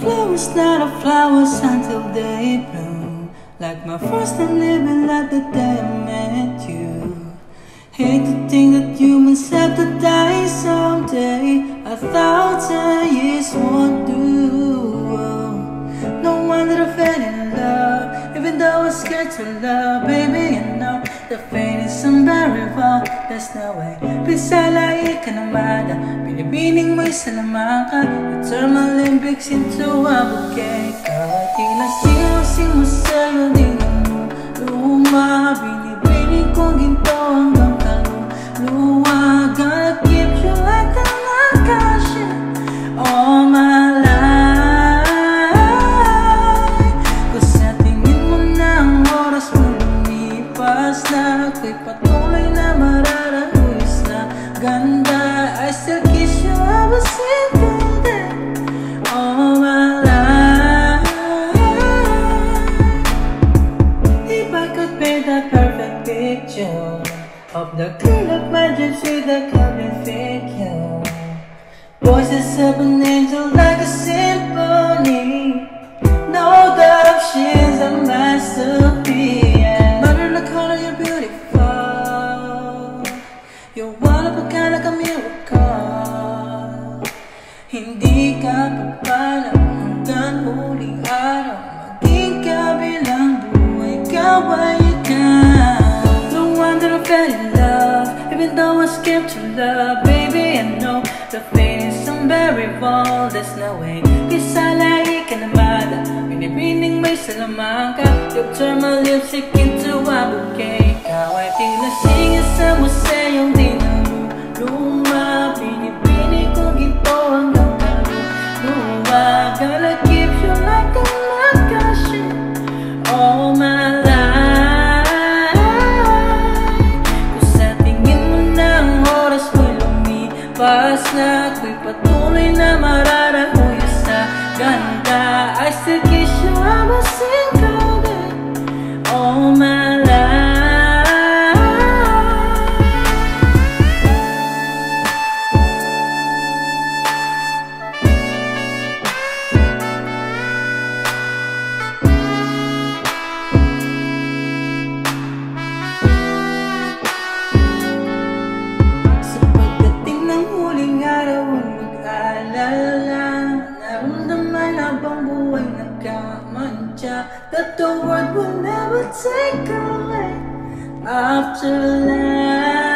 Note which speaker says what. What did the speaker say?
Speaker 1: Flowers, not a flowers until they bloom. Like my first time living like the day I met you. Hate to think that humans have to die someday. 1,000 years won't do. No wonder I fell in love, even though I was scared to love. Baby, you know the fate is unbearable. There's no way. Please alay ka naman. Binibining mo'y salaman ka. You turn my limbics into a bouquet. Kahit tila sing mo sa'yo din ang luma. Binibining kong ginto hanggang kaluluwa. Gonna keep you like an akashi all my life. Kung sa tingin mo na ang oras mo lumipas na, ako'y patuloy na mararahuyos na ganda. I still kiss you every single day all my life. If I could paint a perfect picture of the girl of my dreams with a coming figure, voices of an angel like a symphony. No doubt she's a masterpiece. Mother, look how you're beautiful. You're one of a kind, like a miracle. Hindi ka papalam hanggang huling araw. Maging kabilang buhay, ikaw ay ikaw. No wonder I fell in love, even though I was scared to love. Baby, I know the fate is unbearable. There's no way. Kisalay ka naman. Binibining may salaman ka. You turn my lipstick into a bouquet. Ikaw ay tila singin sa museyong di naluluma. Binibining kong ginto hanggang kaluluwa. Gonna keep you like a akashi all my life. Kung sa tingin mo na ang oras mo'y lumipas na, ako'y patuloy na mararahuyos sa ganda. I still kiss you every single day all my life. Sa pagdating ng huling araw, huwag mag-alala. Naramdaman habang buhay nagkamantya that the world will never take away after life.